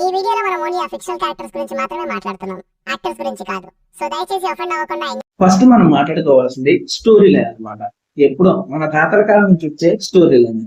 ఈ వీడియోలో మనం ఓన్లీ ఫిక్షనల్ క్యారెక్టర్స్ గురించి మాత్రమే మాట్లాడుతున్నాం, యాక్టర్స్ గురించి కాదు. సో దయచేసి అఫెండ్ అవ్వకుండా. ఫస్ట్ మనం మాట్లాడుకోవాల్సింది స్టోరీ లైన్ అనమాట. ఎప్పుడో మన తాతల కాలం నుంచి వచ్చే స్టోరీ లైన్.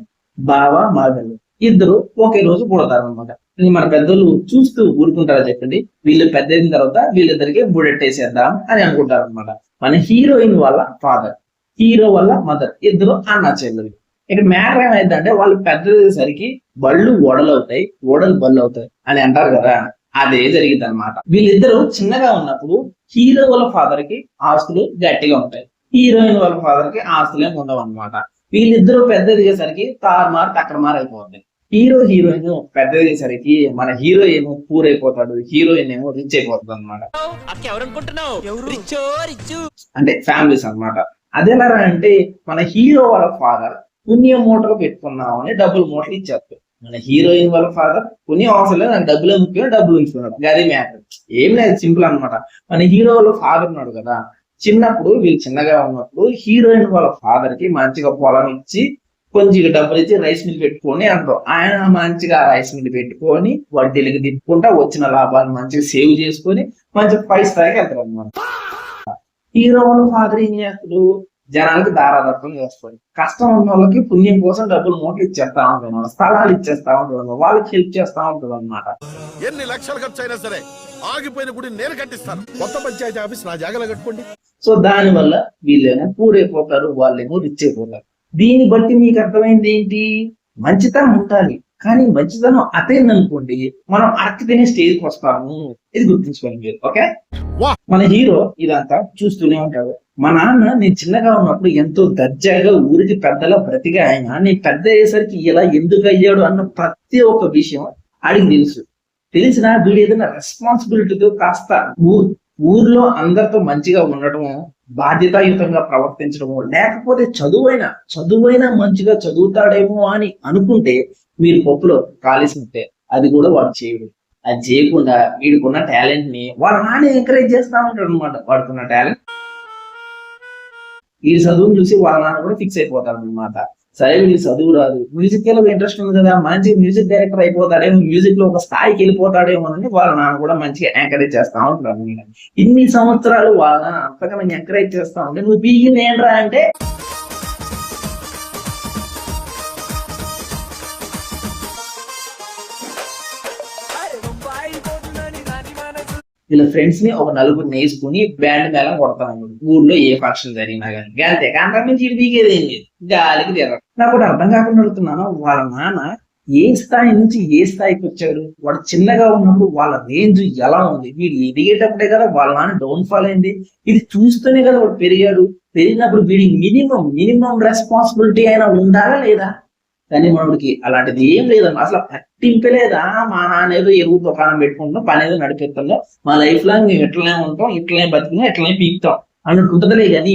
బావ మరదలు ఇద్దరు ఒకే రోజు పుడతారు అనమాట. మన పెద్దలు చూస్తూ ఊరుకుంటారా చెప్పండి. వీళ్ళు పెద్ద అయిన తర్వాత వీళ్ళిద్దరికి బుడెట్టేసేద్దాం అని అనుకుంటారు అనమాట. మన హీరోయిన్ వాళ్ళ ఫాదర్, హీరో వాళ్ళ మదర్ ఇద్దరు అన్న చెల్లెలు. ఇక్కడ మ్యాటర్ ఏమైందంటే వాళ్ళు పెద్దసరికి బళ్ళు ఓడలవుతాయి, ఓడలు బళ్ళు అవుతాయి అని అంటారు కదా, అదే జరిగింది అనమాట. వీళ్ళిద్దరూ చిన్నగా ఉన్నప్పుడు హీరో వాళ్ళ ఫాదర్ కి ఆస్తులు గట్టిగా ఉంటాయి, హీరోయిన్ వాళ్ళ ఫాదర్ కి ఆస్తులు ఏమి ఉండవు అనమాట. వీళ్ళిద్దరూ పెద్ద దిగేసరికి తారుమారు తక్కడమారు అయిపోతుంది. హీరోయిన్ పెద్ద దిగేసరికి మన హీరో ఏమో పూర్ అయిపోతాడు, హీరోయిన్ ఏమో రిచ్ అయిపోతుంది అనమాట. అంటే ఫ్యామిలీస్ అనమాట. అదేలా అంటే మన హీరో వాళ్ళ ఫాదర్ పుణ్యం మూటలు పెట్టుకున్నామని డబ్బులు మూటలు ఇచ్చేస్తారు. మన హీరోయిన్ వాళ్ళ ఫాదర్ పుణ్యం అవసరం లేదు, నాకు డబ్బులు ముఖ్యం, డబ్బులు ఉంచుకున్నాడు. అదే మ్యాటర్, ఏం లేదు, సింపుల్ అనమాట. మన హీరో వాళ్ళ ఫాదర్ ఉన్నాడు కదా, చిన్నప్పుడు వీళ్ళు చిన్నగా ఉన్నప్పుడు హీరోయిన్ వాళ్ళ ఫాదర్ కి మంచిగా పొలం ఇచ్చి కొంచెం డబ్బులు ఇచ్చి రైస్ మిల్ పెట్టుకొని అంటారు. ఆయన మంచిగా రైస్ మిల్ పెట్టుకొని వడ్డీలకి తిప్పుకుంటా వచ్చిన లాభాలు మంచిగా సేవ్ చేసుకొని మంచిగా 5 స్థాయికి వెళ్తారు అనమాట. హీరో వాళ్ళ ఫాదర్ ఏం చేస్తాడు, జనాలకి దారాదత్వం చేస్తాడు. కష్టం ఉన్న వాళ్ళకి పుణ్యం కోసం డబ్బులు మూటలు ఇచ్చేస్తా ఉంటాడు, స్థలాలు ఇచ్చేస్తా ఉంటాడు, వాళ్ళకి హెల్ప్ చేస్తా ఉంటాడు అనమాట. ఎన్ని లక్షలు ఖర్చు అయినా సరే ఆగిపోయిన గుడి నేను కట్టిస్తాను, కొత్త పంచాయతీ ఆఫీస్ నా జాగాలో కట్టుకోండి. సో దాని వల్ల వీళ్ళేమో పూరైపోతారు, వాళ్ళేమో రిచ్ అయిపోతారు. దీన్ని బట్టి మీకు అర్థమైంది ఏంటి, మంచితనం ఉండాలి, కానీ మంచితనం అతేంది అనుకోండి మనం అరకి తినే స్టేజ్కి వస్తాము. ఇది గుర్తుంచుకోండి మీరు, ఓకే. మన హీరో ఇదంతా చూస్తూనే ఉంటాడు. మా నాన్న నేను చిన్నగా ఉన్నప్పుడు ఎంతో దర్జాగా ఊరికి పెద్దలా బ్రతిగా ఆయన నేను పెద్ద అయ్యేసరికి ఇలా ఎందుకు అయ్యాడు అన్న ప్రతి ఒక్క విషయం ఆడికి తెలిసిన వీడు ఏదైనా రెస్పాన్సిబిలిటీతో కాస్త ఊర్లో అందరితో మంచిగా ఉండటము, బాధ్యతాయుతంగా ప్రవర్తించడము, లేకపోతే చదువైనా మంచిగా చదువుతాడేమో అని అనుకుంటే మీరు పప్పులో కాలేసినట్టే. అది కూడా వాడు చేయడు. అది చేయకుండా వీడికున్న టాలెంట్ ని వాళ్ళ నాన్న ఎంకరేజ్ చేస్తా ఉంటాడు అనమాట. వాడుకున్న టాలెంట్ ఈ చదువును చూసి వాళ్ళ నాన్న కూడా ఫిక్స్ అయిపోతాడు అనమాట. సరే వీడికి చదువు రాదు, మ్యూజిక్ లో ఇంట్రెస్ట్ ఉంది కదా, మంచి మ్యూజిక్ డైరెక్టర్ అయిపోతాడేమో, మ్యూజిక్ లో ఒక స్థాయికి వెళ్ళిపోతాడేమో అని వాళ్ళ నాన్న కూడా మంచిగా ఎంకరేజ్ చేస్తా ఉంటాడు. ఇన్ని సంవత్సరాలు వాళ్ళ నాన్న అంతగా ఎంకరేజ్ చేస్తా ఉంటే నువ్వు పీకింది ఏంట్రా అంటే వీళ్ళ ఫ్రెండ్స్ ని ఒక నలుగురు నేసుకుని బ్యాండ్ మేళం కొడతాను ఊర్లో ఏ ఫంక్షన్ జరిగినా కానీ. అంతే, అంతకు మించి ఇటు పీకేది ఏం లేదు, గాలికి తిరగదు. నాకు కూడా అర్థం కాకుండా అడుగుతున్నాను, వాళ్ళ నాన్న ఏ స్థాయి నుంచి ఏ స్థాయికి వచ్చాడు, వాడు చిన్నగా ఉన్నప్పుడు వాళ్ళ రేంజ్ ఎలా ఉంది, వీడు ఎదిగేటప్పుడే కదా వాళ్ళ నాన్న డౌన్ ఫాల్ అయింది. ఇది చూస్తూనే కదా వాడు పెరిగాడు. పెరిగినప్పుడు వీడి మినిమం రెస్పాన్సిబిలిటీ అయినా ఉండాలా లేదా? కానీ మనకి అలాంటిది ఏం లేదన్న, అసలు పట్టింపలేదా. మా నాన్న ఏదో ఎరువు దుకాణం పెట్టుకుంటాం, పని ఏదో నడిపిస్తుందో, మా లైఫ్ లాంగ్ మేము ఎట్లనే ఉంటాం, ఇట్లనే బతికినా ఎట్లనే పీకుతాం అన్నట్టు ఉంటుందిలే. కానీ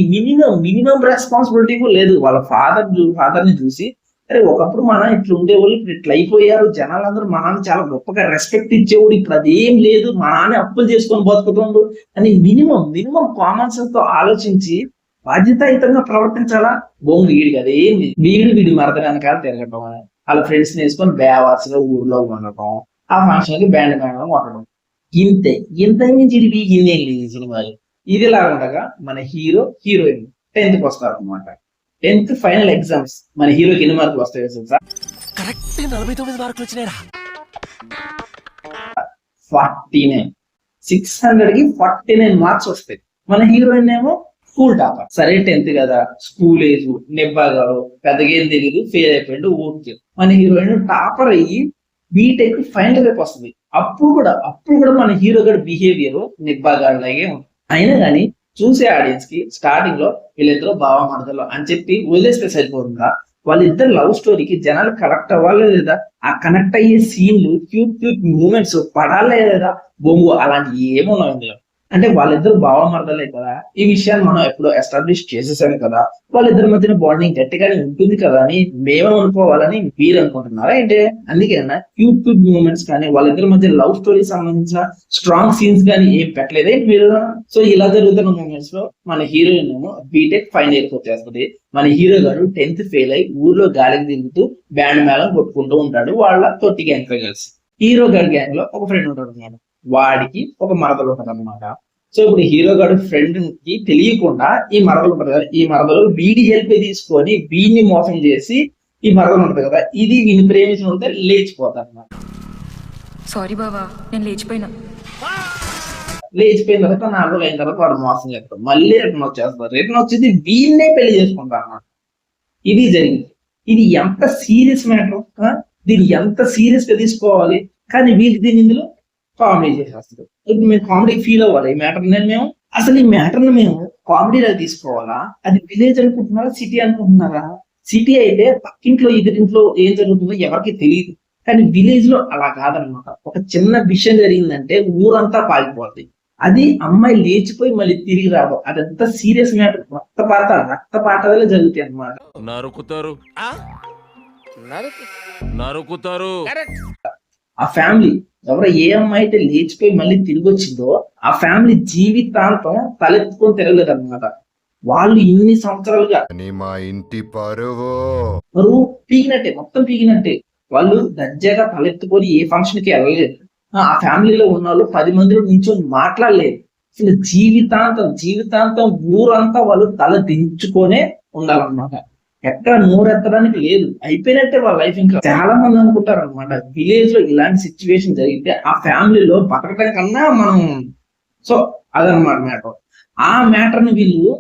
మినిమం రెస్పాన్సిబిలిటీ కూడా లేదు. వాళ్ళ ఫాదర్ ని చూసి అరే ఒకప్పుడు మా నాన్న ఇట్లా ఉండేవాళ్ళు, ఇప్పుడు ఇట్లా అయిపోయారు, జనాలందరూ మా నాన్న చాలా గొప్పగా రెస్పెక్ట్ ఇచ్చేవాడు, ఇప్పుడు అదేం లేదు, మా నాన్న అప్పులు చేసుకొని బతుకుతుండు అని మినిమం కామన్ సెన్స్ తో ఆలోచించి బాధ్యతాయుతంగా ప్రవర్తించాలా. బొంగు వీడికి అదేం వీడి మరద వెనకాల తిరగటం, వాళ్ళ ఫ్రెండ్స్ వేసుకొని బేవార్స్గా ఊర్లో ఉండటం, ఆ ఫంక్షన్ కి బ్యాండ్ మేళం కొట్టడం, ఇంత నుంచి ఇది ఇందేం లేదు ఈ సినిమాలు. ఇదిలా ఉండగా మన హీరోయిన్ 10th వస్తారు అనమాట. 10th final exams. మన హీరోకి ఎన్ని మార్కులు వస్తాయో తెలుసా? కరెక్ట్ 49 మార్కులు వచ్చినాయి. 49, 600కి 49 మార్క్స్ వస్తాయి. మన హీరోయిన్ ఏమో స్కూల్ టాపర్. సరే 10th కదా, స్కూల్ ఏజ్, నెబ్బాగాడు పెద్దగా ఏం తెలియదు, ఫెయిల్ అయిపోయింది ఓకే. మన హీరోయిన్ టాపర్ అయ్యి బీటెక్ ఫైనల్ రేపు వస్తుంది. అప్పుడు కూడా మన హీరో గడు బిహేవియర్ నెబ్బాగాడు లాగే ఉంటుంది. అయినా కానీ చూసే ఆడియన్స్ కి స్టార్టింగ్ లో వీళ్ళిద్దరూ బావ మరదలు అని చెప్పి వదిలేస్తే సరిపోతుందా? వాళ్ళిద్దరు లవ్ స్టోరీకి జనాలు కనెక్ట్ అవ్వాలి లేదా? ఆ కనెక్ట్ అయ్యే సీన్లు, క్యూట్ మూమెంట్స్ పడాలే లేదా? బొంగు అలాంటి ఏమున్నాయి అంటే వాళ్ళిద్దరు బావ మరదలే కదా, ఈ విషయాన్ని మనం ఎప్పుడో ఎస్టాబ్లిష్ చేసేసాం కదా, వాళ్ళిద్దరి మధ్యన బాండింగ్ గట్టిగానే ఉంటుంది కదా అని మేమే అనుకోవాలని మీరు అనుకుంటున్నారా ఏంటి? అందుకేనా క్యూట్ మూమెంట్స్ కానీ వాళ్ళిద్దరి మధ్య లవ్ స్టోరీ సంబంధించిన స్ట్రాంగ్ సీన్స్ కానీ ఏం పెట్టలేదే మీరు? సో ఇలా జరుగుతున్న మూమెంట్స్ లో మన హీరోయిన్ ఏమో బీటెక్ ఫైనల్ ఇయర్కి వచ్చేస్తుంది. మన హీరో గారు 10th ఫెయిల్ అయి ఊర్లో గాలికి తిరుగుతూ బ్యాండ్ మేళం కొట్టుకుంటూ ఉంటాడు వాళ్ళ తొట్టి గ్యాంగ్ కలిసి. హీరో గారి గ్యాంగ్ లో ఒక ఫ్రెండ్ ఉంటాడు నేను, వాడికి ఒక మరదలు ఉంటుంది అనమాట. సో ఇప్పుడు హీరో గారి ఫ్రెండ్ కి తెలియకుండా ఈ మరదలు ఉంటుంది కదా, ఈ మరదలు వీడి హెల్ప్ తీసుకొని వీడిని మోసం చేసి ఈ మరదలు ఉంటుంది కదా, ఇది వీడిని ప్రేమించిన ఉంటే లేచిపోతారు అనమాట. సారీ బావా, నేను లేచిపోయినా. లేచిపోయిన తర్వాత 4 రోజులు అయిన తర్వాత వాడు మోసం చేస్తాడు, మళ్ళీ రిటర్న్ వచ్చేస్తారు. రిటర్న్ వచ్చేసి వీళ్ళనే పెళ్లి చేసుకుంటారు అన్నమాట. ఇది జరిగింది. ఇది ఎంత సీరియస్ మ్యాటర్, దీన్ని ఎంత సీరియస్ గా తీసుకోవాలి, కానీ వీళ్ళు దీన్ని ఇందులో కామెడీ చేసేస్తారు. ఇప్పుడు మేము కామెడీ ఫీల్ అవ్వాలి ఈ మ్యాటర్. మేము అసలు ఈ మ్యాటర్ ని మేము కామెడీలో తీసుకోవాలా, అది విలేజ్ అనుకుంటున్నారా సిటీ అనుకుంటున్నారా? సిటీ అయితే పక్కింట్లో ఎదురింట్లో ఏం జరుగుతుందో ఎవరికి తెలియదు, కానీ విలేజ్ లో అలా కాదనమాట. ఒక చిన్న విషయం జరిగిందంటే ఊరంతా పాలిపోతుంది. అది అమ్మాయి లేచిపోయి మళ్ళీ తిరిగి రాదు, అదంతా సీరియస్ మ్యాటర్. రక్తపాతాలే జరుగుతాయి అన్నమాట. నరుకుతారు. ఆ ఫ్యామిలీ ఎవరో ఏ అమ్మాయి అయితే లేచిపోయి మళ్ళీ తిరిగి వచ్చిందో ఆ ఫ్యామిలీ జీవితాంతం తలెత్తుకొని తిరగలేదు అనమాట. వాళ్ళు ఇన్ని సంవత్సరాలుగా మా ఇంటి పరువు బరువు పీకినట్టే, మొత్తం పీకినట్టే. వాళ్ళు దర్జాగా తలెత్తుకొని ఏ ఫంక్షన్ కి వెళ్ళలేదు. ఆ ఫ్యామిలీలో ఉన్న వాళ్ళు 10 మందిలో నించొని మాట్లాడలేదు. అసలు జీవితాంతం ఊరంతా వాళ్ళు తల దించుకొనే ఉండాలన్నమాట. ఎక్కడ నోరెత్తడానికి లేదు, అయిపోయినట్టే వాళ్ళ లైఫ్. ఇంకా చాలా మంది అనుకుంటారు అనమాట, విలేజ్ లో ఇలాంటి సిచ్యువేషన్ జరిగితే ఆ ఫ్యామిలీలో బతకడం కన్నా మనం. సో అదనమాట మ్యాటర్. ఆ మ్యాటర్ ని వీళ్ళు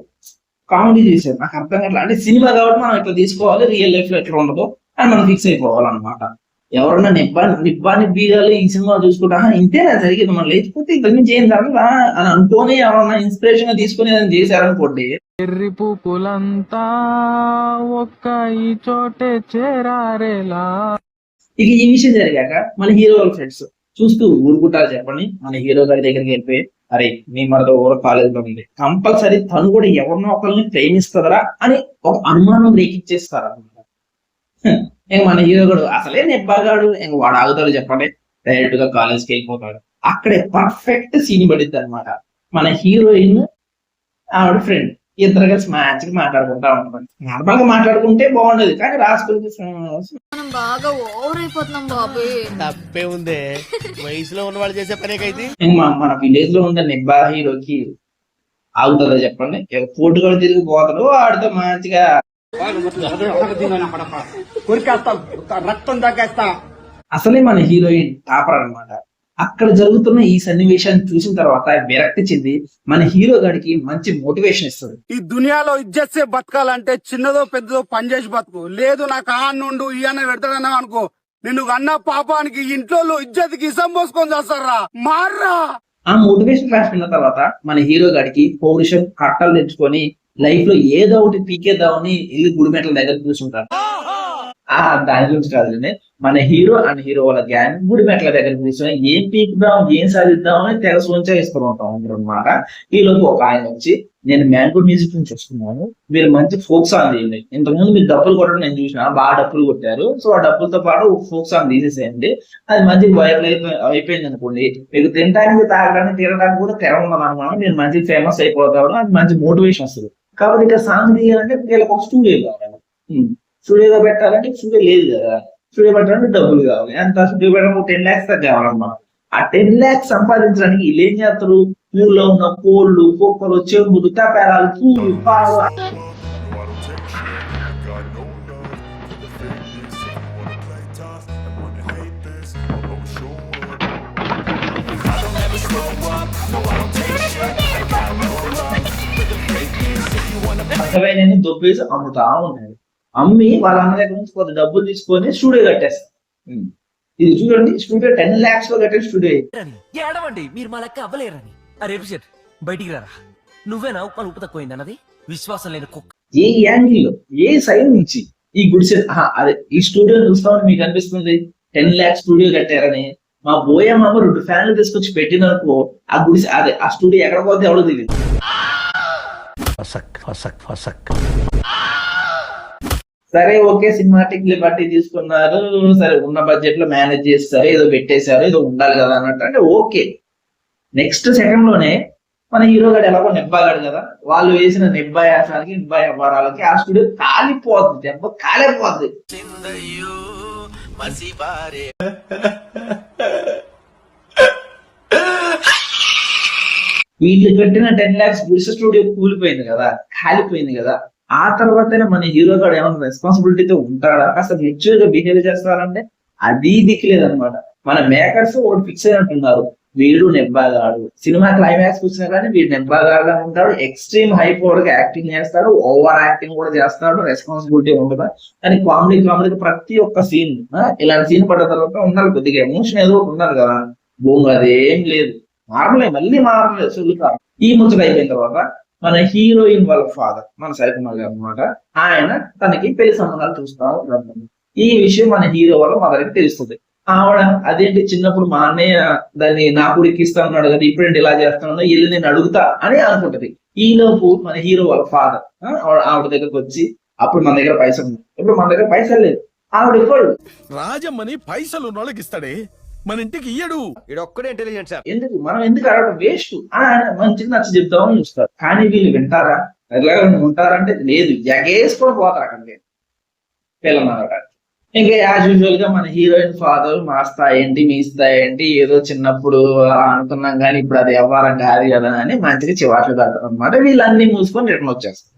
కామెడీ చేశారు. నాకు అర్థం కావట్లేదు. అంటే సినిమా కాబట్టి మనం ఇట్లా తీసుకోవాలి, రియల్ లైఫ్ లో ఎట్లా ఉండదు అని మనం ఫిక్స్ అయిపోవాలన్నమాట. ఎవరన్నా నిబ్బాని బీగాలు ఈ సినిమా చూసుకుంటా ఇంతేనా జరిగింది, మనం లేకపోతే ఇక్కడ నుంచి ఏం జరగదా అని అనుకోని ఎవరన్నా ఇన్స్పిరేషన్ గా తీసుకుని ఏదైనా చేశారనుకోండి. ఎర్రి పూపులంతా ఒక్క ఈ చోటే చేరారేలా. ఇక ఈ విషయం జరిగాక మన హీరో వాళ్ళ ఫ్రెండ్స్ చూస్తూ ఊరుకుంటారు చెప్పండి. మన హీరో గారి దగ్గరికి వెళ్ళిపోయి, అరే మీ మరదో ఊర కాలేజ్ లో ఉంది, కంపల్సరీ తను కూడా ఎవరినో ఒకరిని ప్రేమిస్తుందరా అని ఒక అనుమానం రేకిచ్చేస్తారు అనమాట. ఇంక మన హీరో గారు అసలే నెబ్బాగాడు, ఇంక వాడు ఆగుతాడు చెప్పండి, డైరెక్ట్ గా కాలేజ్కి వెళ్ళిపోతాడు. అక్కడే పర్ఫెక్ట్ సీన్ పడిద్ది అనమాట. మన హీరోయిన్ ఆవిడ ఫ్రెండ్ ఇద్దరు కలిసి మంచిగా మాట్లాడుకుంటా ఉంటారు. నార్మల్ గా మాట్లాడుకుంటే బాగుండదు, కానీ రాసుకుంటే మనం బాగా ఓవర్ అయిపోతున్నాం బాబు. తప్పే ఉందే, వయసులో ఉన్న వాళ్ళు చేసే పనేకైతే. మన విలేజ్ లో ఉన్న నిబ్బా హీరోకి ఆగుతుందా చెప్పండి? కోర్టు కూడా తిరిగి పోతాడు, ఆడితో మంచిగా అసలే మన హీరోయిన్ టాపర్ అనమాట. అక్కడ జరుగుతున్న ఈ సన్నివేశాన్ని చూసిన తర్వాత విరక్తి చెంది మన హీరో గారికి మంచి మోటివేషన్ ఇస్తుంది. ఈ దునియాలో ఇజ్జత్ బతకాలంటే చిన్నదో పెద్దదో పనిచేసి బతుకు, లేదు నాకు ఆ నుండు ఈ అన్న పెడతాడన్నా అనుకో, నిన్ను అన్న పాపానికి ఇంట్లో ఇజ్జత్కి ఇసం పోసుకొని చేస్తారా, మార్రా. ఆ మోటివేషన్ క్లాస్ విన్న తర్వాత మన హీరో గారికి పౌరుషం కట్టలు తెచ్చుకొని లైఫ్ లో ఏదో ఒకటి పీకేద్దామని ఇల్లు గుడిమెట్ల దగ్గర కూర్చుంటారు. దాని గురించి కాదులే, మన హీరో అండ్ హీరో వాళ్ళ గ్యాంగ్ గుడిమెట్ల దగ్గర కూర్చొని ఏం పీకుదాం ఏం సాధిద్దాం అని తెగ సోంచేస్తూ ఉంటాం అనమాట. ఈ లోపు ఒక ఆయన వచ్చి, నేను మ్యాంగో మ్యూజిక్ నుంచి వస్తున్నాను, మీరు మంచి ఫోక్ సాంగ్ తీయండి. ఇంతకుముందు మీరు డబ్బులు కొట్టడం నేను చూసిన, బాగా డబ్బులు కొట్టారు, సో ఆ డబ్బులతో పాటు ఫోక్ సాంగ్ తీసేసేయండి. అది మంచి వైరల్ అయిపోయింది అనుకోండి, మీకు తినడానికి తాగడానికి తినడానికి కూడా తెర ఉన్నది అనమాట. మీరు మంచి ఫేమస్ అయిపోతారు, అది మంచి మోటివేషన్ వస్తుంది. కాబట్టి ఇక్కడ సాంగ్ తీయాలంటే వీళ్ళకి ఒక స్టూడియో కావాలి. స్టూడియోగా పెట్టాలంటే స్టూడియో లేదు కదా, స్టూడియో పెట్టాలంటే డబ్బులు కావాలి. అంత స్టూడియో పెట్టడం 10 lakhs దాకా కావాలన్నమాట. ఆ 10 lakhs సంపాదించడానికి వీళ్ళు ఏం చేస్తారు, ఊళ్ళో ఉన్న కోళ్ళు, కుక్కలు, చెంబులు, తపేరాలు, పూలు, పాలు అసలైన దొబ్బేసి అమ్ముతా ఉన్నాయి. అమ్మి వాళ్ళ అన్న దగ్గర నుంచి కొంత డబ్బులు తీసుకొని స్టూడియో కట్టేస్తారు. ఇది చూడండి, స్టూడియో 10 lakhs లో కట్టే స్టూడియో. ఏడవండి, మీరు మా లెక్క అవ్వలేరని. అరే రిషట్, బయటికి రారా. నువ్వేనా మన ఉప్పు తక్కువైంది అన్నది? విశ్వాసం లేని కుక్క. ఏ యాంగిల్ ఏ సైడ్ నుంచి ఈ గుడిసె, అదే ఈ స్టూడియో చూస్తామని మీకు అనిపిస్తుంది 10 lakhs స్టూడియో కట్టారని. మా బోయమ్మ 2 ఫ్యాన్లు తీసుకొచ్చి పెట్టిననుకో, ఆ గుడిసె అదే ఆ స్టూడియో ఎక్కడ పోతే ఎవడో తెలియదు. సరే ఓకే, సినిమాటిక్ లిబర్టీ తీసుకున్నారు, సరే ఉన్న బడ్జెట్ లో మేనేజ్ చేస్తారు, ఏదో పెట్టేశారు, ఏదో ఉండాలి కదా అన్నట్టు. అంటే ఓకే, నెక్స్ట్ సెకండ్ లోనే మన హీరో గారు ఎలాగో నెబ్బాగాడు కదా, వాళ్ళు వేసిన నెబ్బాయాసానికి నెబ్బా వ్యవహారాలకి ఆ స్టూడియో కాలిపోద్ది, దెబ్బ కాలిపోద్ది. వీళ్ళు కట్టిన 10 lakhs గుడిసె స్టూడియో కూలిపోయింది కదా, కాలిపోయింది కదా. ఆ తర్వాతనే మన హీరో గారు ఏమైనా రెస్పాన్సిబిలిటీతో ఉంటాడా, అసలు మెచ్యూర్ గా బిహేవ్ చేస్తారంటే అది దిక్కులేదన్నమాట. మన మేకర్స్ ఒకటి ఫిక్స్ అయినట్టున్నారు, వీడు నెబ్బాగాడు. సినిమా క్లైమాక్స్ వచ్చినా కానీ వీడు నెబ్బాగాడుగా ఉంటాడు, ఎక్స్ట్రీమ్ హై పవర్ గా యాక్టింగ్ చేస్తాడు, ఓవర్ యాక్టింగ్ కూడా చేస్తాడు, రెస్పాన్సిబిలిటీ ఉండదు. కానీ కామెడీ ప్రతి ఒక్క సీన్ ఇలాంటి సీన్ పడ్డ తర్వాత ఉండాలి, కొద్దిగా ఎమోషన్ ఏదో ఉండాలి కదా. బోంగు అదేం లేదు, మళ్ళీ మారలేదు సులువుగా. ఈ ముచ్చట అయిపోయిన తర్వాత మన హీరోయిన్ వాళ్ళ ఫాదర్ మన సాయి కుమార్ గారు అనమాట, ఆయన తనకి పెళ్లి సంబంధాలు చూస్తా ఉంటారు. ఈ విషయం మన హీరో వాళ్ళ మదర్కి తెలుస్తుంది. ఆవిడ అదేంటి చిన్నప్పుడు మా అన్నయ్య దాన్ని నా కొడుకు ఇస్తా ఉన్నాడు కదా, ఇప్పుడేంటి ఇలా చేస్తాను, ఇల్లు నేను అడుగుతా అని అనుకుంటది. ఈలోపు మన హీరో వాళ్ళ ఫాదర్ ఆవిడ దగ్గరకు వచ్చి, అప్పుడు మన దగ్గర పైసలు ఉన్నాయి, ఇప్పుడు మన దగ్గర పైసలు లేదు. ఆవిడ ఇవ్వడు. రాజమ్మని పైసలు ఉన్నోళ్ళకి ఇస్తాడే, మన ఇంటికి ఇయ్యడు. ఒక్కడే ఇంటెలిజెంట్ సార్. ఎందుకు మనం ఎందుకు అడగడం, వేస్ట్. ఆయన మంచిగా నచ్చ చెప్తామని చూస్తారు. కానీ వీళ్ళు వింటారా, ఎలాగ ఉంటారంటే లేదు, ఎగేసుకొని పోతారు అక్కడికి పిల్లలు. ఇంకా యాజ్ యూజువల్ గా మన హీరోయిన్ ఫాదర్ మా స్థాయి ఏంటి మీ స్థాయి ఏంటి, ఏదో చిన్నప్పుడు అనుకున్నాం కానీ ఇప్పుడు అది వ్యవహారం కాదు కదా అని మంచిగా చివాట్లు తాగుతారు అనమాట. వీళ్ళన్నీ మూసుకొని రిటర్న్ వచ్చేస్తారు.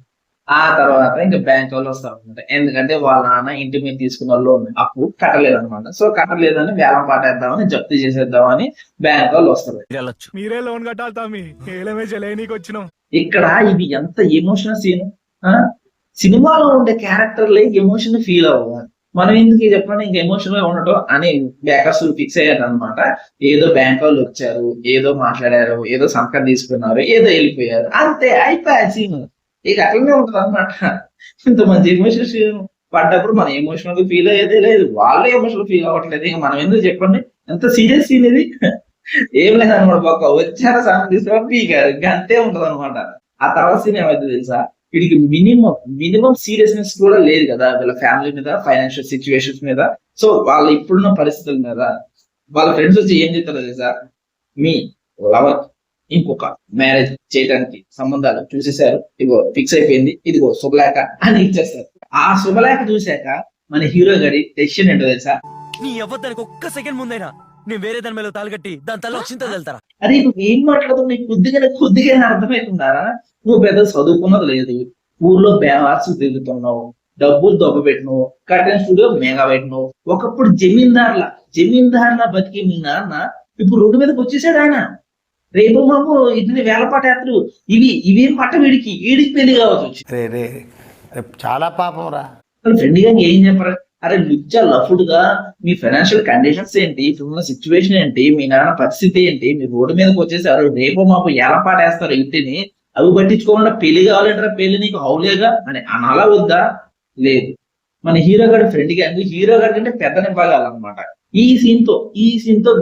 ఆ తర్వాత ఇంకా బ్యాంక్ వాళ్ళు వస్తారు అనమాట, ఎందుకంటే వాళ్ళ నాన్న ఇంటి మీద తీసుకున్న లోన్ అప్పు కట్టలేదు అనమాట. సో కట్టలేదని వేలం పాటేద్దామని జప్తు చేసేద్దామని బ్యాంక్ వాళ్ళు వస్తారు. మీరే లోన్ కట్టాలి తామి, ఏలమే చెలేనికి వచ్చినాం. ఇక్కడ ఇది ఎంత ఎమోషనల్ సీన్. సినిమాలో ఉండే క్యారెక్టర్లే ఎమోషన్ ఫీల్ అవ్వాలి, మనం ఎందుకు చెప్పండి ఇంకా ఎమోషనల్ గా ఉండటం అని బ్యాకర్స్ ఫిక్స్ అయ్యారు అనమాట. ఏదో బ్యాంక్ వాళ్ళు వచ్చారు, ఏదో మాట్లాడారు, ఏదో సంతకం తీసుకున్నారు, ఏదో వెళ్ళిపోయారు, అంతే అయిపోయా సీన్. ఇక అట్లనే ఉంటది అనమాట. ఇంత మంచి ఎమోషనల్ సీన్ పడ్డప్పుడు మనం ఎమోషనల్ గా ఫీల్ అయ్యేదే లేదు, వాళ్ళే ఎమోషనల్ ఫీల్ అవ్వట్లేదు. ఇక మనం ఎందుకు చెప్పండి, ఎంత సీరియస్ సీన్ ఇది. ఏం లేదనమాట, ఒక వచ్చారా సంతకం తీసుకోవడం పీకారు, ఇంకా అంతే ఉంటది అనమాట. ఆ తర్వాత సీన్ ఏమైంది తెలుసా, వీడికి మినిమం సీరియస్నెస్ కూడా లేదు కదా వీళ్ళ ఫ్యామిలీ మీద, ఫైనాన్షియల్ సిచ్యువేషన్స్ మీద. సో వాళ్ళ ఇప్పుడున్న పరిస్థితుల మీద వాళ్ళ ఫ్రెండ్స్ వచ్చి ఏం చెప్తారో తెలుసా, మీ లవర్ ఇంకొక మ్యారేజ్ చేయడానికి సంబంధాలు చూసేసారు, ఇదిగో ఫిక్స్ అయిపోయింది, ఇదిగో శుభలేఖ అని ఇచ్చేస్తారు. ఆ శుభలేఖ చూశాక మన హీరో గారి డెసిషన్ ఏంటో తెలుసా, నీ అవ్వదానికి ఒక్క సెకండ్ ముందైనా నేను వేరే దాని మీద తాళగట్టి దాని తల వచ్చింతో వెళ్తారా. అరే నువ్వు ఏం మాట్లాడుతున్నావు, నీకు కొద్దిగా అర్థమవుతుందారా? నువ్వు పెద్ద చదువుకున్నది లేదు, ఊర్లో బేవార్సు తిరుగుతున్నావు, డబ్బులు దొబ్బపెట్టినావు, కటన్ స్టూడియో మెగా పెట్టినావు. ఒకప్పుడు జమీందార్లా బతికి మీ నాన్న ఇప్పుడు రోడ్డు మీదకి వచ్చేసాడు. ఆయన రేపు మాకు ఇట్లా వేలపాట యాత్రలు ఇవేం పట్ట వీడికి పెళ్లి కావచ్చు. చాలా పాపం రా. ఫ్రెండ్ గా ఏం చెప్పారు, అరే లుచ్చా లఫుడ్గా మీ ఫైనాన్షియల్ కండిషన్స్ ఏంటి, ఇప్పుడున్న సిచ్యువేషన్ ఏంటి, మీ నాన్న పరిస్థితి ఏంటి, మీరు రోడ్డు మీదకి వచ్చేసారు, రేపు మాకు ఏలపాట వేస్తారు ఇంటిని, అవి పట్టించుకోకుండా పెళ్లి కావాలంటారా, పెళ్లి నీకు హౌలేగా అని అలా వద్దా? లేదు. మన హీరో గారి ఫ్రెండ్ గా హీరో గారి కంటే పెద్ద నింపగాలన్నమాట. ఈ సీన్ తో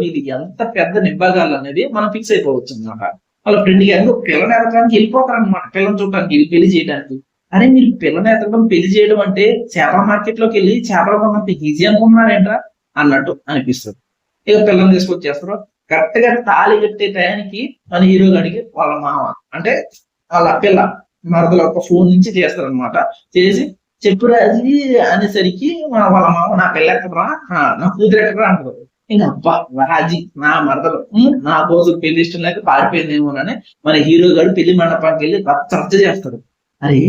వీళ్ళు ఎంత పెద్ద నింపగాలు అనేది మనం ఫిక్స్ అయిపోవచ్చు అనమాట. వాళ్ళ ఫ్రెండ్ గా పిల్లని ఎదగడానికి వెళ్ళిపోతారు అనమాట, పిల్లని చూడటానికి, పెళ్లి చేయడానికి. అరే మీరు పిల్లని ఎతకడం పెళ్లి చేయడం అంటే చేపల మార్కెట్ లోకి వెళ్ళి చేపలు కొన్నంత ఈజీ అనుకుంటున్నారేంట్రా అన్నట్టు అనిపిస్తుంది. ఇక పిల్లని తీసుకొచ్చేస్తారు. కరెక్ట్ గా తాళి కట్టే టయానికి మన హీరో గారికి వాళ్ళ మామ అంటే వాళ్ళ పిల్ల మరదలు ఒక ఫోన్ నుంచి చేస్తారు అనమాట. చేసి చెప్పు రాజీ అనేసరికి వాళ్ళ మామ నా పిల్ల ఎక్కడరా, నా కూతురు ఎక్కడరా అంటారు. ఇంకా అబ్బా రాజీ నా మరదలు నా కోసం పెళ్లి ఇష్టం లేక పారిపోయిందేమోనని మన హీరో గారు పెళ్లి మండపానికి వెళ్ళి చర్చ చేస్తాడు. అరే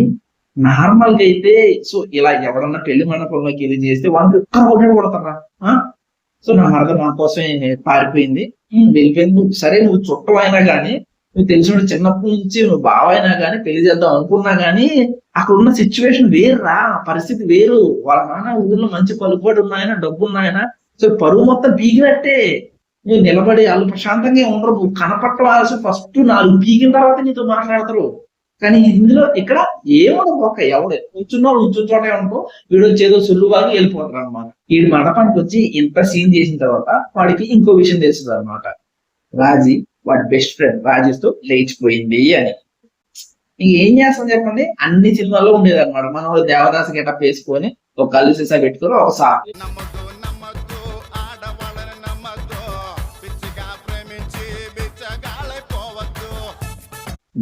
నార్మల్ గా అయితే సో ఇలా ఎవరన్నా పెళ్లి మండపంలోకి వెళ్ళి చేస్తే వాళ్ళకి ఒక్క కొడతారా, సో నా మరద నా కోసం పారిపోయింది, వెళ్ళిపోయింది. సరే నువ్వు చుట్టమైనా గానీ, నువ్వు తెలిసిన చిన్నప్పటి నుంచి నువ్వు బావైనా గానీ, పెళ్లి చేద్దాం అనుకున్నా గానీ అక్కడ ఉన్న సిచ్యువేషన్ వేరురా, పరిస్థితి వేరు. వాళ్ళ నాన్న ఊర్లో మంచి పలుకుబడి ఉన్నాయన, డబ్బు ఉన్నాయన, సో పరువు మొత్తం బీగినట్టే. నువ్వు నిలబడి వాళ్ళు ప్రశాంతంగా ఉండరు, నువ్వు కనపట్టవలసి ఫస్ట్ 4 బీగిన తర్వాత నీతో మాట్లాడతారు. కానీ ఇందులో ఇక్కడ ఏమో ఒక ఎవడు కూర్చున్నోడే అనుకో, వీడు వచ్చేదో సులువుగా వెళ్ళిపోతారు అనమాట. వీడి మండపానికి వచ్చి ఇంత సీన్ చేసిన తర్వాత వాడికి ఇంకో విషయం తెలుస్తుంది అనమాట, రాజీ వాడి బెస్ట్ ఫ్రెండ్ రాజేష్తో లేచిపోయింది అని. ఇంకేం చేస్తాం చెప్పండి, అన్ని సినిమాల్లో ఉండేది అనమాట. మనం దేవదాస్ గెటప్ వేసుకొని ఒక కళ్ళు సీసా పెట్టుకొని ఒక సార్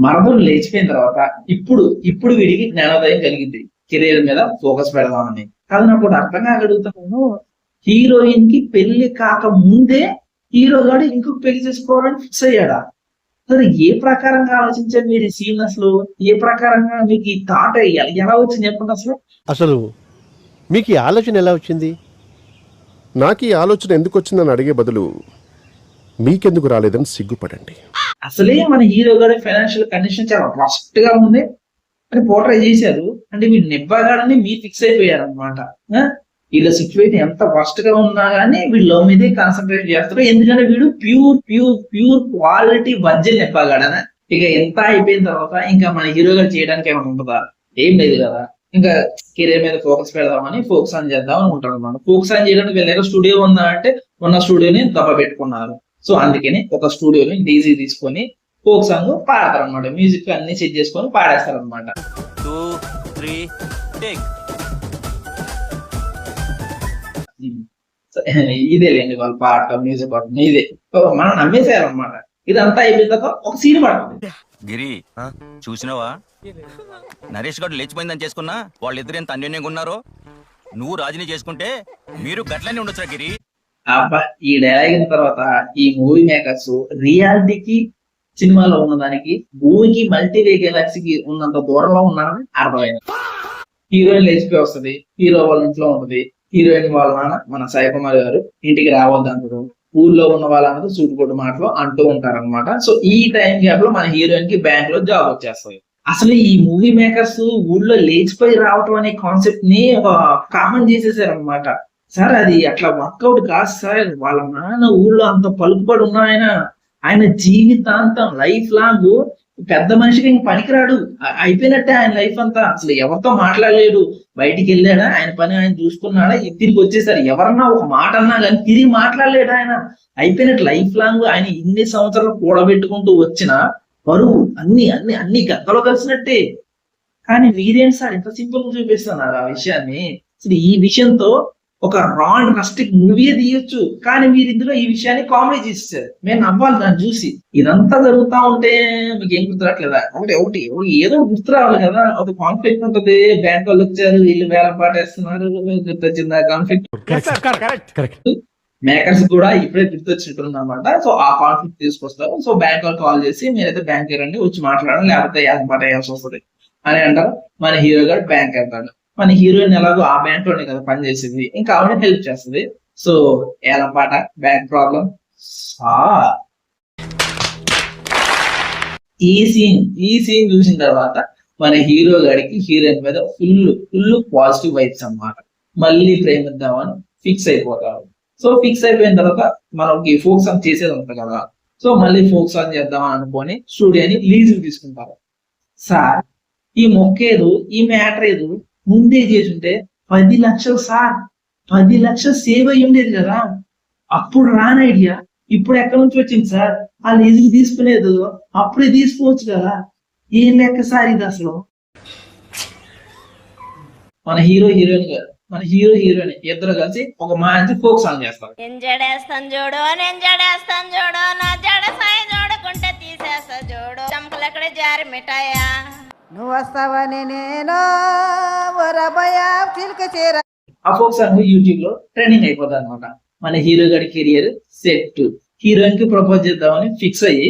మరదలు లేచిపోయిన తర్వాత ఇప్పుడు వీడికి జ్ఞానోదయం కలిగింది, కెరీర్ మీద ఫోకస్ పెడదామని. కాదు నాకు అర్థం కాగలుగుతాను, హీరోయిన్ కి పెళ్లి కాక ముందే హీరో గాడు ఇంకొక పెళ్లి చేసుకోవాలని ఫిక్స్ అయ్యాడా? అసలు ఏ ప్రకారంగా ఆలోచించారు మీరు ఈ సీన్? అసలు ఏ ప్రకారంగా మీకు ఈ థాట్ ఎలా వచ్చింది చెప్పండి అసలు. అసలు మీకు ఈ ఆలోచన ఎలా వచ్చింది? నాకు ఈ ఆలోచన ఎందుకు వచ్చిందని అడిగే బదులు మీకెందుకు రాలేదని సిగ్గుపడండి. అసలే మన హీరో గారి ఫైనాన్షియల్ కండిషన్ చాలా వరస్ట్ గా ఉంది అని పోర్ట్రే చేశారు. అంటే మీరు నిబ్బగాడని మీరు ఫిక్స్ అయిపోయారు అనమాట. వీళ్ళ సిచ్యువేషన్ ఎంత వరస్ట్ గా ఉన్నా గానీ వీళ్ళు లవ్ మీదే కాన్సన్ట్రేట్ చేస్తారు. ఎందుకంటే వీడు ప్యూర్ క్వాలిటీ వర్జిన్ నిబ్బగాడనా. ఇక ఎంత అయిపోయిన తర్వాత ఇంకా మన హీరో గారు చేయడానికి ఏమైనా ఉంటుందా? ఏం లేదు కదా. ఇంకా కెరీర్ మీద ఫోకస్ పెడదామని ఫోకస్ ఆన్ చేద్దాం అనుకుంటారు అనమాట. ఫోకస్ ఆన్ చేయడానికి వీళ్ళ దగ్గర స్టూడియో ఉందా అంటే ఉన్న స్టూడియోని దెబ్బ పెట్టుకున్నారు. సో అందుకని ఒక స్టూడియోని డీజీ తీసుకొని ఫోక్ సాంగ్ పాడతారు అనమాట. మ్యూజిక్ అన్ని సెట్ చేసుకొని పాడేస్తారు అనమాట. ఇదే లేండి వాళ్ళు పాడటం, మ్యూజిక్ పాడటం ఇదే మనం నమ్మేసారు అనమాట. ఇదంతా అయిపోయిన తర్వాత ఒక సీన్ పడుతుంది. గిరి చూసినావా, నరేష్ గారు లేచిపోయిందని చేసుకున్నా వాళ్ళిద్దరు ఎంత అన్యోన్యంగా ఉన్నారో. నువ్వు రాజుని చేసుకుంటే మీరు గట్లనే ఉండొచ్చురా గిరి. అబ్బా ఈ డైలాగ్ అయిన తర్వాత ఈ మూవీ మేకర్స్ రియాలిటీకి సినిమాలో ఉన్నదానికి భూమికి మల్టీవే గెలాక్సీకి ఉన్నంత దూరంలో ఉన్నారని అర్థమైంది. హీరోయిన్ లేచిపోయి వస్తుంది, హీరో వాళ్ళ ఇంట్లో ఉంటుంది. హీరోయిన్ వాళ్ళ నాన్న మన సాయి కుమార్ గారు ఇంటికి రావద్దు అంటారు. ఊర్లో ఉన్న వాళ్ళందరూ సూటుకోటు మాటలు అంటూ ఉంటారు అనమాట. సో ఈ టైం గ్యాప్ లో మన హీరోయిన్ కి బ్యాంక్ లో జాబ్ వచ్చేస్తుంది. అసలు ఈ మూవీ మేకర్స్ ఊళ్ళో లేచిపోయి రావటం అనే కాన్సెప్ట్ ని ఒక కామన్ చేసేసారు అనమాట. సార్ అది అట్లా వర్కౌట్ కాదు సార్. వాళ్ళ నాన్న ఊళ్ళో అంత పలుకుబడి ఉన్న ఆయన జీవితాంతం లైఫ్ లాంగ్ పెద్ద మనిషికి ఇంక పనికిరాడు, అయిపోయినట్టే ఆయన లైఫ్ అంతా. అసలు ఎవరితో మాట్లాడలేడు, బయటికి వెళ్ళాడా, ఆయన పని ఆయన చూసుకున్నాడా, తిరిగి వచ్చేసారు. ఎవరన్నా ఒక మాట అన్నా కానీ తిరిగి మాట్లాడలేడు ఆయన. అయిపోయినట్టు లైఫ్ లాంగ్ ఆయన ఇన్ని సంవత్సరాలు కూడబెట్టుకుంటూ వచ్చిన బరువు అన్ని గద్దలో కలిసినట్టే. కానీ వీరేంటి సార్ ఇంత సింపుల్ గా చూపిస్తున్నారు ఆ విషయాన్ని. అసలు ఈ విషయంతో ఒక రాండ్ రస్టిక్ మూవీ తీయొచ్చు, కానీ మీరు ఇందులో ఈ విషయాన్ని కామెడీ చేసేసారు. మేము నవ్వాలి దాన్ని చూసి. ఇదంతా జరుగుతా ఉంటే మీకు ఏం గుర్తురాట్లేదా? ఒకటి ఏదో గుర్తు రావాలి కదా. ఒక కాన్ఫ్లిక్ట్ ఉంటుంది, బ్యాంక్ వాళ్ళు వచ్చారు, వీళ్ళు వేల పాటేస్తున్నారు, గుర్తొచ్చింది ఆ కాన్ఫ్లిక్ట్. మేకర్స్ కూడా ఇప్పుడే గుర్తొచ్చినట్టుంది అనమాట. సో ఆ కాన్ఫ్లిక్ట్ తీసుకొస్తారు. సో బ్యాంక్ వాళ్ళు కాల్ చేసి మీరైతే బ్యాంక్ రండి, వచ్చి మాట్లాడండి, లేకపోతే పాట వేయాల్సి వస్తుంది అని అంటారు. మన హీరో గారు బ్యాంక్ వెళ్తాడు. మన హీరోయిన్ ఎలాగో ఆ బ్యాంక్ లోనే కదా పనిచేసింది, ఇంకా ఆవిడ హెల్ప్ చేస్తుంది. సో ఏలం పాట బ్యాంక్ ప్రాబ్లం. ఈ సీన్ చూసిన తర్వాత మన హీరో గారికి హీరోయిన్ మీద ఫుల్ పాజిటివ్ వైబ్స్ అన్నమాట. మళ్ళీ ప్రేమిద్దామని ఫిక్స్ అయిపోతారు. సో ఫిక్స్ అయిపోయిన తర్వాత మనకి ఫోక్స్ ఆన్ చేసేది ఉంటుంది కదా. సో మళ్ళీ ఫోక్స్ ఆన్ చేద్దామని అనుకొని స్టూడియోని లీజ్ తీసుకుంటారు. సార్ ఈ మొక్కేదు, ఈ మ్యాటర్ ఏదు ముందే చేసుంటే 10 లక్షలు సార్, 10 లక్షలు సేవ్ అయ్యి ఉండేది కదా. అప్పుడు రాని ఐడియా ఇప్పుడు ఎక్కడి నుంచి వచ్చింది సార్? ఆ లీజుకి తీసుకునేది అప్పుడే తీసుకోవచ్చు కదా. ఏం లెక్క సార్ ఇది అసలు? మన హీరో హీరోయిన్ ఇద్దరు కలిసి ఒక మంచి ఫోక్ సాంగ్ చేస్తారు. ఎంజడేస్తాను చూడు, నేను జడేస్తాను చూడు, నా జడ సాయి చూడకుంటే తీసేస్తా చూడు, చంపలెక్కడ జారి మిఠాయా నువ్వు వస్తావని నేను ఆ ఫోక్ సాంగ్ యూట్యూబ్ లో ట్రెండింగ్ అయిపోతుంది అనమాట. మన హీరో గారి కెరియర్ సెట్. హీరోయిన్ కి ప్రపోజ్ చేద్దామని ఫిక్స్ అయ్యి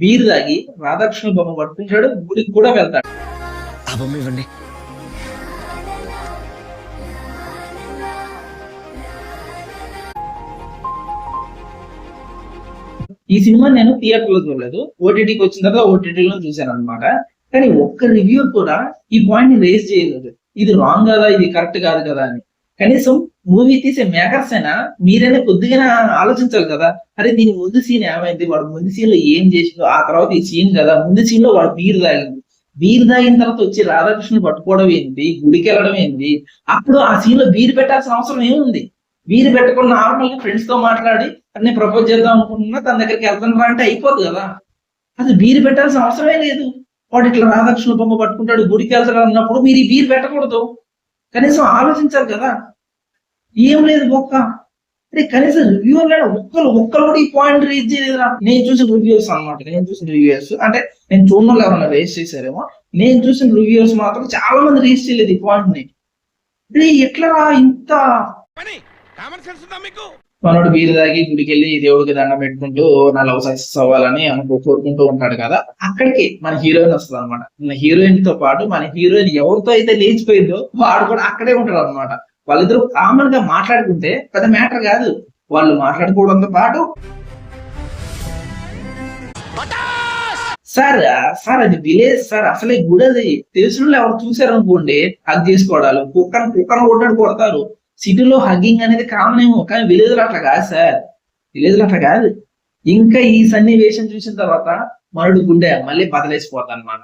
బీర్ తాగి రాధాకృష్ణ బొమ్మ పట్టుకుంటాడు, గుడికి కూడా వెళ్తాడు. ఈ సినిమా నేను థియేటర్ లో చూడలేదు, ఓటీటీకి వచ్చిన తర్వాత ఓటీటీలో చూశాను అనమాట. కానీ ఒక్క రివ్యూ కూడా ఈ పాయింట్ ని రేస్ చేయలేదు, ఇది రాంగ్ కదా, ఇది కరెక్ట్ కాదు కదా అని. కనీసం మూవీ తీసే మేకర్స్ అయినా మీరైనా కొద్దిగా ఆలోచించాలి కదా. అరే దీని ముందు సీన్ ఏమైంది, వాడు ముందు సీన్ లో ఏం చేసిందో, ఆ తర్వాత ఈ సీన్ కదా, ముందు సీన్ లో వాడు బీర్ తాగిన తర్వాత వచ్చి రాధాకృష్ణ పట్టుకోవడం ఏంటి, గుడికి వెళ్ళడం ఏంటి, అప్పుడు ఆ సీన్ లో బీర్ పెట్టాల్సిన అవసరం ఏముంది? బీర్ పెట్టకుండా నార్మల్ గా ఫ్రెండ్స్ తో మాట్లాడి నేను ప్రపోజ్ చేద్దాం అనుకుంటున్నా, తన దగ్గరికి వెళ్తాను అంటే అయిపోదు కదా. అది బీర్ పెట్టాల్సిన అవసరమే లేదు. వాడు ఇట్లా రాధాకృష్ణ బొమ్మ పట్టుకుంటాడు, గుడికి వెళ్తాడు అన్నప్పుడు మీరు ఈ బీర్ పెట్టకూడదు. కనీసం ఆలోచించాలి కదా. ఏం లేదు ఒక్క అరే కనీసం రివ్యూలో ఒక్కరు కూడా ఈ పాయింట్ రీచ్ చేయలేదురా. నేను చూసిన రివ్యూస్ అనమాట, అంటే నేను చూడడం ఎవరైనా రేస్ చేశారేమో, నేను చూసిన రివ్యూస్ మాత్రం చాలా మంది రీచ్ చేయలేదు ఈ పాయింట్ ని. ఎట్లా ఇంత మనోడు బీరు తాగి గుడికి వెళ్ళి దేవుడికి దండం పెట్టుకుంటూ నా లవ్ సక్సెస్ అవ్వాలని కోరుకుంటూ ఉంటాడు కదా, అక్కడికి మన హీరోయిన్ వస్తుంది అనమాట. మన హీరోయిన్ తో పాటు మన హీరోయిన్ ఎవరితో అయితే లేచిపోయిందో వాడు కూడా అక్కడే ఉంటాడు అనమాట. వాళ్ళిద్దరూ కామన్ గా మాట్లాడుకుంటే పెద్ద మ్యాటర్ కాదు, వాళ్ళు మాట్లాడుకోవడంతో పాటు సార్ అది విలేజ్ సార్, అసలే గుడి అది, తెలిసిన వాళ్ళు ఎవరు చూసారనుకోండి హగ్ చేసుకోవడాలు, కుక్కను కొట్టడానికి కొడతారు. సిటీలో హగ్గింగ్ అనేది కామన్ ఏమో, కానీ విలేజ్ లో అట్లా కాదు సార్, విలేజ్ లో అట్లా కాదు. ఇంకా ఈ సన్నివేశం చూసిన తర్వాత మరుడు గుండె మళ్ళీ బదలేసిపోతాడు అనమాట.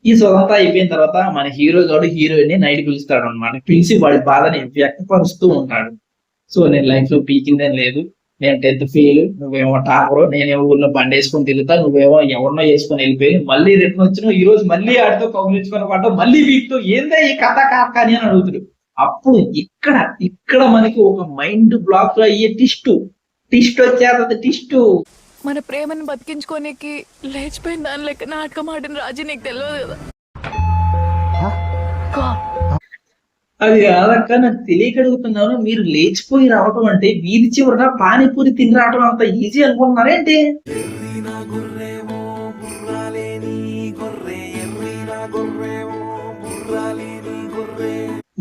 ఈ సొంత అయిపోయిన తర్వాత మన హీరో గాడు హీరోయిన్ ని నైట్ పిలుస్తాడు అనమాట. పిలిచి వాడి బాధని వ్యక్తపరుస్తూ ఉంటాడు. సో నేను లైఫ్ లో పీకిందేం లేదు, నేను 10th ఫెయిల్, నువ్వేమో టాపరు, నేనేమో ఊళ్ళో బండి వేసుకొని తిరుగుతా, నువ్వేమో ఎవరినో వేసుకొని వెళ్ళిపోయి మళ్ళీ రిటర్న్ వచ్చినావు, ఈ రోజు మళ్ళీ ఆడితో కౌగులించుకొని పడ్డావు, మళ్ళీ వీటితో ఏందా ఈ కథ కాకని అని అడుగుతాడు. అప్పుడు ఇక్కడ మనకి ఒక మైండ్ బ్లాక్ లో అయ్యే టిస్ట్ వచ్చేది. టిస్ట్ మన ప్రేమను బతికించుకోనికి లేచిపోయిన దాని లెక్క నాటకం ఆడిన రాజీ నీకు తెలియదు కదా. అది కాదక్క, నాకు తెలియక అడుగుతున్నాను. మీరు లేచిపోయి రావటం అంటే వీధి చివరన పానీపూరి తిని రావటం అంత ఈజీ అనుకుంటున్నారేంటి?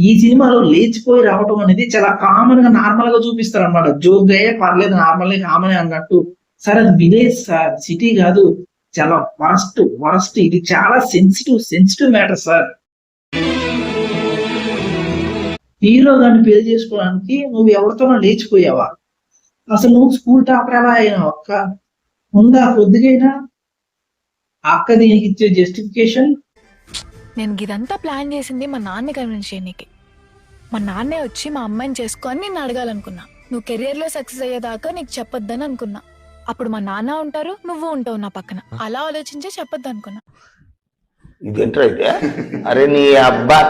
ఈ సినిమాలో లేచిపోయి రావటం అనేది చాలా కామన్ గా నార్మల్ గా చూపిస్తారు అనమాట. జోక్ అయ్యే పర్లేదు, నార్మల్ గా కామన్ అన్నట్టు. సార్ అది విలేజ్ సార్, సిటీ కాదు, చాలా వరస్ట్. ఇది చాలా సెన్సిటివ్ మ్యాటర్ సార్. హీరో గారిని పెళ్లి చేసుకోవడానికి నువ్వు ఎవరితోనో లేచిపోయావా? అసలు నువ్వు స్కూల్ టాపర్ ఎలా అయినావు అక్క? ఉందా కొద్దిగైనా అక్క దీనికి ఇచ్చే జస్టిఫికేషన్? నేను ఇదంతా ప్లాన్ చేసింది మా నాన్న కన్విన్స్ చేయనీకి. మా నాన్నే వచ్చి మా అమ్మాయిని చేసుకొని నేను అడగాలనుకున్నా. నువ్వు కెరియర్ లో సక్సెస్ అయ్యేదాకా నీకు చెప్పొద్దని అనుకున్నా. అప్పుడు మా నాన్న ఉంటారు, నువ్వు ఉంటావు నా పక్కన. అలా ఆలోచించే చెప్పొద్దు అనుకున్నా. అరే నీ అబ్బా.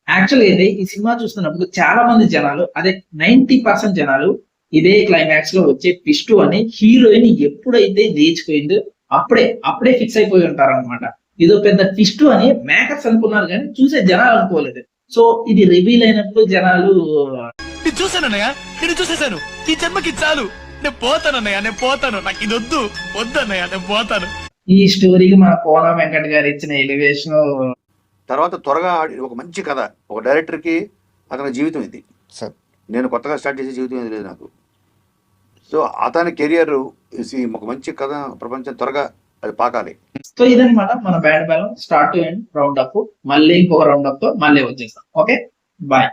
యాక్చువల్లీ అయితే ఈ సినిమా చూస్తున్నప్పుడు చాలా మంది జనాలు, అదే 90% జనాలు ఇదే క్లైమాక్స్ లో వచ్చే ట్విస్ట్ అని హీరోయిన్ ఎప్పుడైతే లేచిపోయిందో అప్పుడే ఫిక్స్ అయిపోయి ఉంటారు అనమాట. ఇదో పెద్ద ట్విస్ట్ అని మేకర్స్ అనుకున్నారు కానీ చూసే జనాలు అనుకోలేదు. సో ఇది రివీల్ అయినప్పుడు జనాలు చూసానన్నయ్య, నేను చూసేసాను, ఈ జన్మకి చాలు, నేను పోతానన్నయ్య, నేను పోతాను, నాకు ఇది వద్దన్నయ్య, నేను పోతాను. ఈ స్టోరీకి మన కోన వెంకట్ గారు ఇచ్చిన ఎలివేషన్ తర్వాత త్వరగా ఒక మంచి కథ, ఒక డైరెక్టర్ కి అతని జీవితం ఇది. నేను కొత్తగా స్టార్ట్ చేసే జీవితం ఇది లేదు నాకు. సో అతని కెరియర్ ఒక మంచి కథ ప్రపంచం త్వరగా అది పాకాలి. సో ఇదనమాట మన band balance start to end round up. మళ్ళీ ఇంకొక రౌండ్ అప్ తో మళ్ళీ వచ్చేస్తాం. Okay, bye.